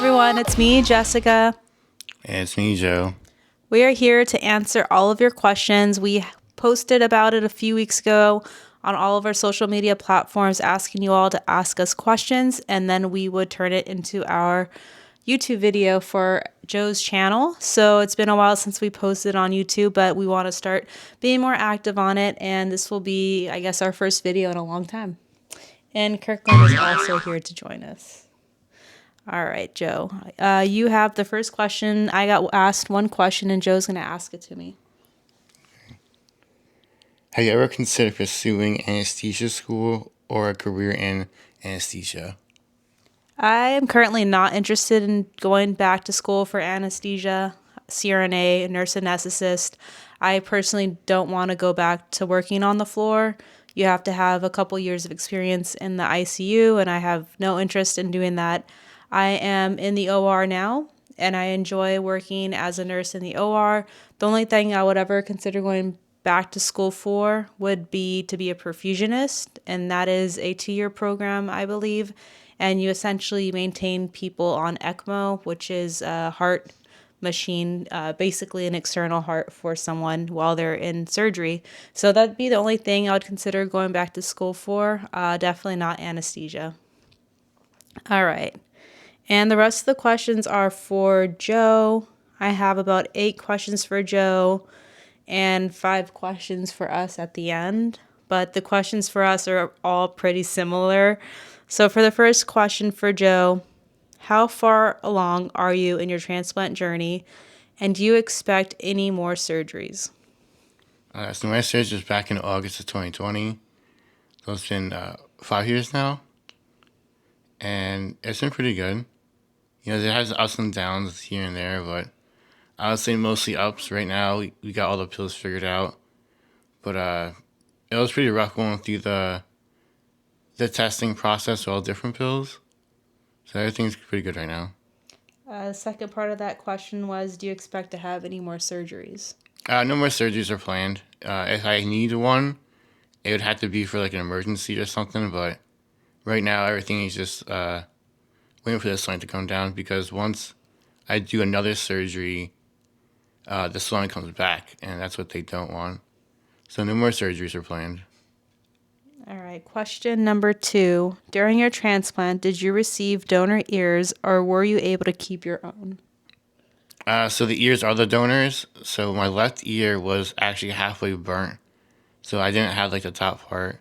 everyone. It's me, Jessica. And it's me, Joe. We are here to answer all of your questions. We posted about it a few weeks ago on all of our social media platforms, asking you all to ask us questions, and then we would turn it into our YouTube video for Joe's channel. So it's been a while since we posted on YouTube, but we want to start being more active on it, and this will be, I guess, our first video in a long time. And Kirkland is also here to join us. All right, Joe. You have the first question. I got asked one question, and Joe's going to ask it to me. Have you ever considered pursuing anesthesia school or a career in anesthesia? I am currently not interested in going back to school for anesthesia, CRNA, nurse anesthetist. I personally don't want to go back to working on the floor. You have to have a couple years of experience in the ICU, and I have no interest in doing that. I am in the OR now, and I enjoy working as a nurse in the OR. The only thing I would ever consider going back to school for would be to be a perfusionist, and that is a 2-year program, I believe. And you essentially maintain people on ECMO, which is a heart machine, basically an external heart for someone while they're in surgery. So that'd be the only thing I would consider going back to school for. Definitely not anesthesia. All right. And the rest of the questions are for Joe. I have about 8 questions for Joe and 5 questions for us at the end. But the questions for us are all pretty similar. So for the first question for Joe, how far along are you in your transplant journey? And do you expect any more surgeries? So my surgery was back in August of 2020. So it's been 5 years now. And it's been pretty good. You know, it has ups and downs here and there, but I would say mostly ups. Right now, we got all the pills figured out. But it was pretty rough going through the testing process for all different pills. So everything's pretty good right now. The second part of that question was, do you expect to have any more surgeries? No more surgeries are planned. If I need one, it would have to be for like an emergency or something. But right now, everything is just waiting for the swelling to come down, because once I do another surgery, the swelling comes back, and that's what they don't want. So no more surgeries are planned. All right, question number 2. During your transplant, did you receive donor ears or were you able to keep your own? So the ears are the donors. So my left ear was actually halfway burnt. So I didn't have like the top part,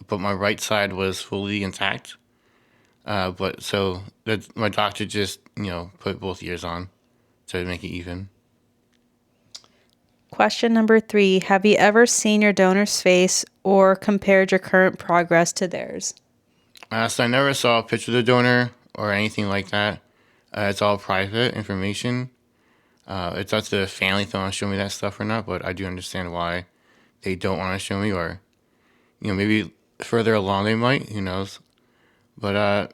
but my right side was fully intact. But so my doctor just, put both ears on to make it even. Question number 3. Have you ever seen your donor's face or compared your current progress to theirs? So I never saw a picture of the donor or anything like that. It's all private information. It's up to the family if they want to show me that stuff or not, but I do understand why they don't want to show me, or, maybe further along they might, who knows. But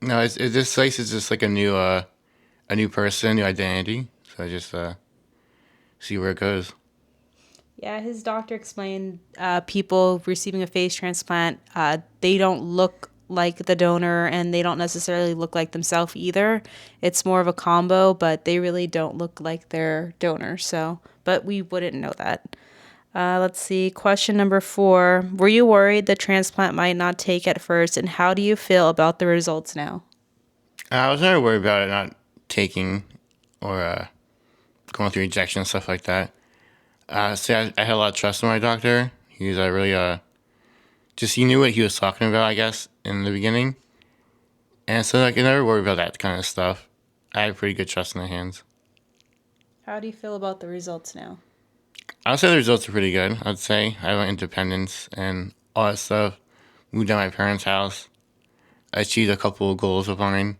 no, this place is just like a new person, new identity. So I just see where it goes. Yeah, his doctor explained people receiving a face transplant, they don't look like the donor and they don't necessarily look like themselves either. It's more of a combo, but they really don't look like their donor. So, but we wouldn't know that. Let's see. Question number 4. Were you worried the transplant might not take at first, and how do you feel about the results now? I was never worried about it not taking or going through rejection and stuff like that. So I had a lot of trust in my doctor. He was really he knew what he was talking about, I guess, in the beginning. And so like I never worried about that kind of stuff. I had pretty good trust in their hands. How do you feel about the results now? I would say the results are pretty good. I'd say I have my independence and all that stuff. Moved out of my parents' house. I achieved a couple of goals of mine.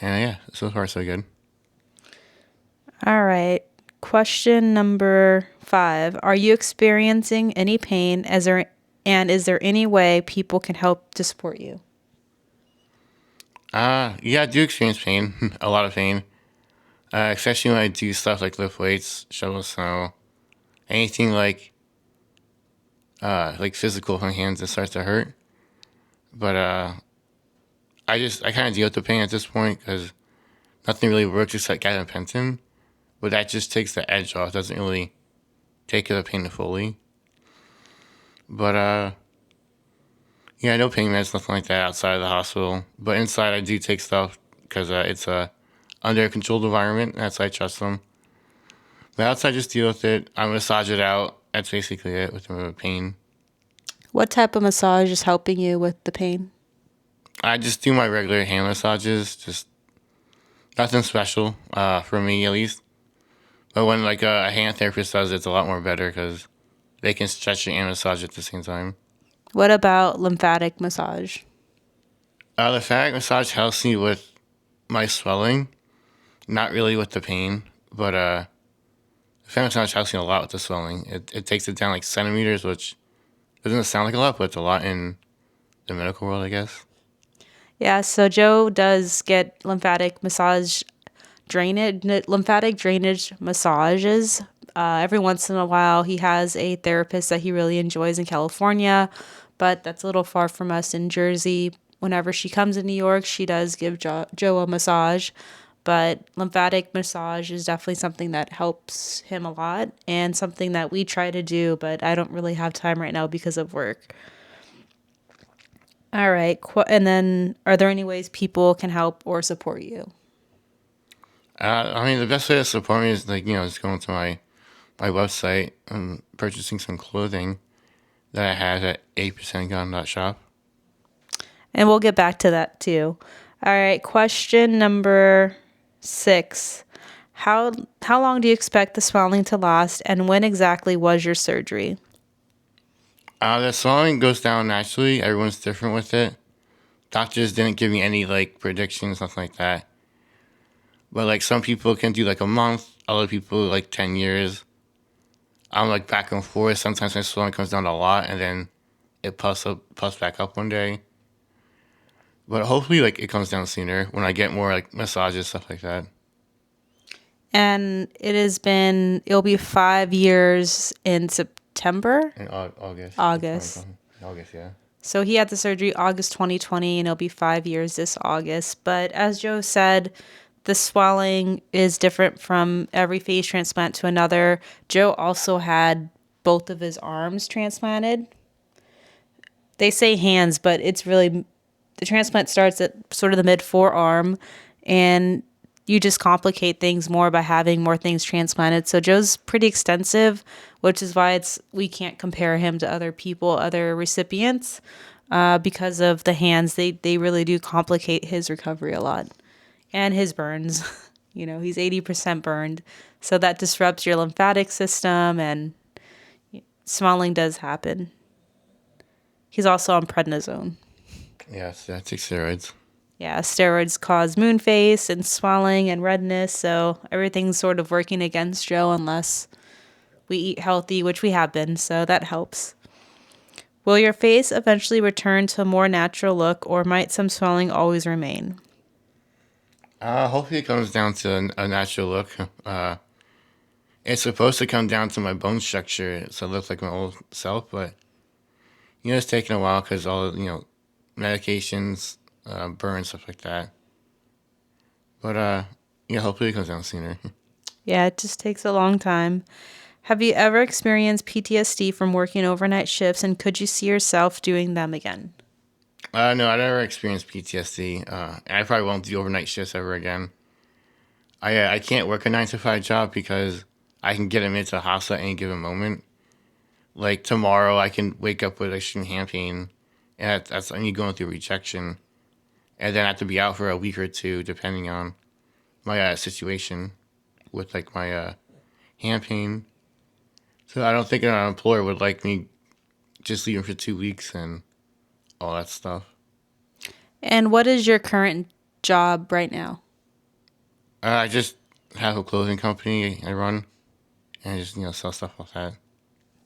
And yeah, so far so good. All right. Question number 5. Are you experiencing any pain and is there any way people can help to support you? Yeah, I do experience pain, a lot of pain. Especially when I do stuff like lift weights, shovel snow, anything like physical with my hands, it starts to hurt. But I kind of deal with the pain at this point because nothing really works except gabapentin, but that just takes the edge off. Doesn't really take the pain fully. But yeah, no pain meds, nothing like that outside of the hospital. But inside, I do take stuff because it's a under a controlled environment. That's why I trust them. But outside, just deal with it. I massage it out. That's basically it with the pain. What type of massage is helping you with the pain? I just do my regular hand massages. Just nothing special for me at least. But when like a hand therapist does it, it's a lot more better because they can stretch it and massage at the same time. What about lymphatic massage? The lymphatic massage helps me with my swelling, not really with the pain, but lymphatic massage helps me a lot with the swelling. It takes it down like centimeters, which doesn't sound like a lot, but it's a lot in the medical world, I guess. Yeah, so Joe does get lymphatic drainage massages. Every once in a while, he has a therapist that he really enjoys in California, but that's a little far from us in Jersey. Whenever she comes to New York, she does give Joe a massage, but lymphatic massage is definitely something that helps him a lot and something that we try to do, but I don't really have time right now because of work. All right. And then, are there any ways people can help or support you? I mean, the best way to support me is like just going to my website and purchasing some clothing that I have at 8%gone.shop. And we'll get back to that too. All right. Question number 6. How long do you expect the swelling to last, and when exactly was your surgery? The swelling goes down naturally. Everyone's different with it. Doctors didn't give me any like predictions, nothing like that. But like some people can do like a month, other people like 10 years. I'm like back and forth. Sometimes my swelling comes down a lot and then it puffs back up one day. But hopefully like it comes down sooner when I get more like massages, stuff like that. And it'll be 5 years in September? In August. August. August, yeah. So he had the surgery August 2020, and it'll be 5 years this August. But as Joe said, the swelling is different from every face transplant to another. Joe also had both of his arms transplanted. They say hands, but it's really the transplant starts at sort of the mid forearm, and you just complicate things more by having more things transplanted. So Joe's pretty extensive, which is why we can't compare him to other people, other recipients, because of the hands. They really do complicate his recovery a lot, and his burns. He's 80% burned, so that disrupts your lymphatic system, and swelling does happen. He's also on prednisone. Yes, I take steroids. Yeah, steroids cause moon face and swelling and redness, so everything's sort of working against Joe unless we eat healthy, which we have been, so that helps. Will your face eventually return to a more natural look, or might some swelling always remain? Hopefully it comes down to a natural look. It's supposed to come down to my bone structure, so it looks like my old self, but it's taking a while because all medications, burn, stuff like that. But hopefully it comes down sooner. Yeah, it just takes a long time. Have you ever experienced PTSD from working overnight shifts, and could you see yourself doing them again? No, I never experienced PTSD. I probably won't do overnight shifts ever again. I can't work a 9 to 5 job because I can get admitted to the hospital at any given moment. Like tomorrow, I can wake up with extreme hand pain, and that's me going through rejection, and then I have to be out for a week or two, depending on my situation with like my hand pain. So I don't think an employer would like me just leaving for 2 weeks and all that stuff. And what is your current job right now? I just have a clothing company I run, and I just sell stuff like that.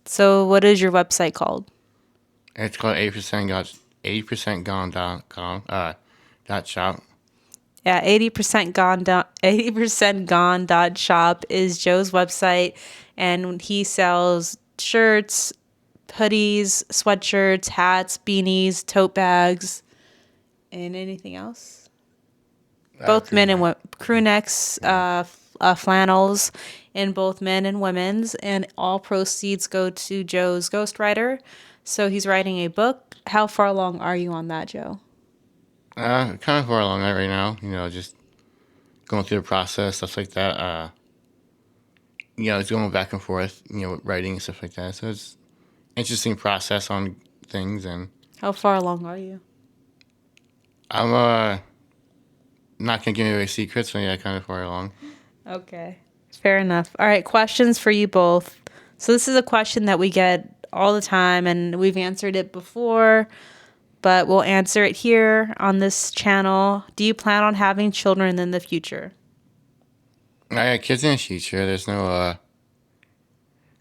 So what is your website called? It's called 80%gone.com .shop. Yeah, 80% gone.shop is Joe's website, and he sells shirts, hoodies, sweatshirts, hats, beanies, tote bags, And anything else? Both Crew men and neck. women. Crew necks, Yeah. flannels, in both men and women's, and all proceeds go to Joe's ghostwriter. So he's writing a book. How far along are you on that, Joe? Kind of far along that right now. Just going through the process, stuff like that. It's going back and forth. With writing and stuff like that. So it's interesting process on things, and How far along are you? I'm not gonna give away secrets, but yeah, kind of far along. Okay. Fair enough. All right, questions for you both. So this is a question that we get all the time and we've answered it before, but we'll answer it here on this channel. Do you plan on having children in the future? I got kids in the future. There's no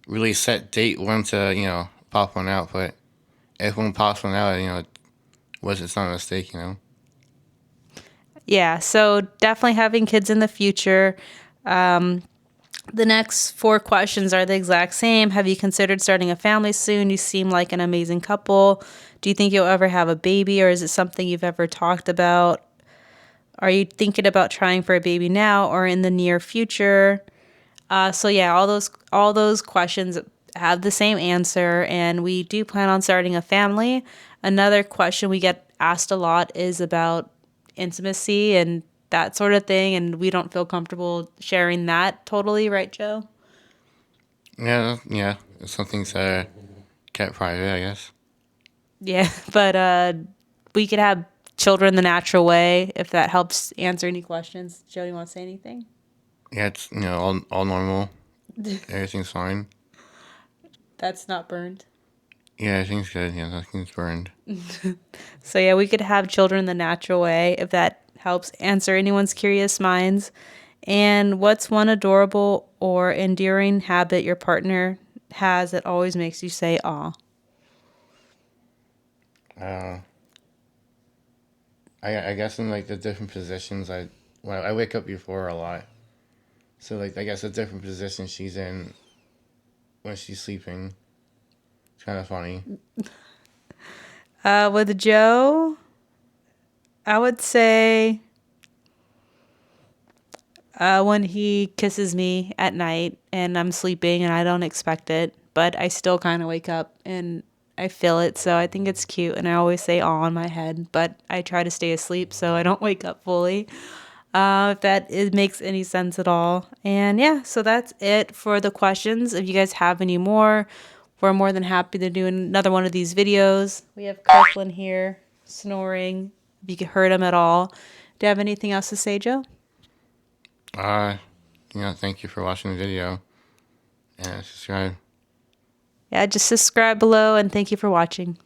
really set date when to pop one out, but if one pops one out, it's not a mistake. Yeah, so definitely having kids in the future. The next four questions are the exact same. Have you considered starting a family soon? You seem like an amazing couple. Do you think you'll ever have a baby, or is it something you've ever talked about? Are you thinking about trying for a baby now or in the near future? So yeah, all those questions have the same answer, and we do plan on starting a family. Another question we get asked a lot is about intimacy and that sort of thing, and we don't feel comfortable sharing that totally, right, Joe? Yeah, yeah. Some things are kept private, I guess. Yeah, but we could have children the natural way if that helps answer any questions. Joe, you want to say anything? Yeah, it's all normal. Everything's fine. That's not burned. Yeah, everything's good. Yeah, nothing's burned. So yeah, we could have children the natural way if that helps answer anyone's curious minds. And what's one adorable or endearing habit your partner has that always makes you say "aw"? Uh, I guess in like the different positions, I wake up before her a lot. So like I guess the different position she's in when she's sleeping. It's kind of funny. With Joe, I would say when he kisses me at night and I'm sleeping and I don't expect it, but I still kind of wake up and I feel it. So I think it's cute. And I always say "aw" in my head, but I try to stay asleep so I don't wake up fully. If that makes any sense at all. And yeah, so that's it for the questions. If you guys have any more, we're more than happy to do another one of these videos. We have Kirkland here snoring. If you could heard him at all. Do you have anything else to say, Joe? Uh, thank you for watching the video and subscribe. Yeah, just subscribe below and thank you for watching.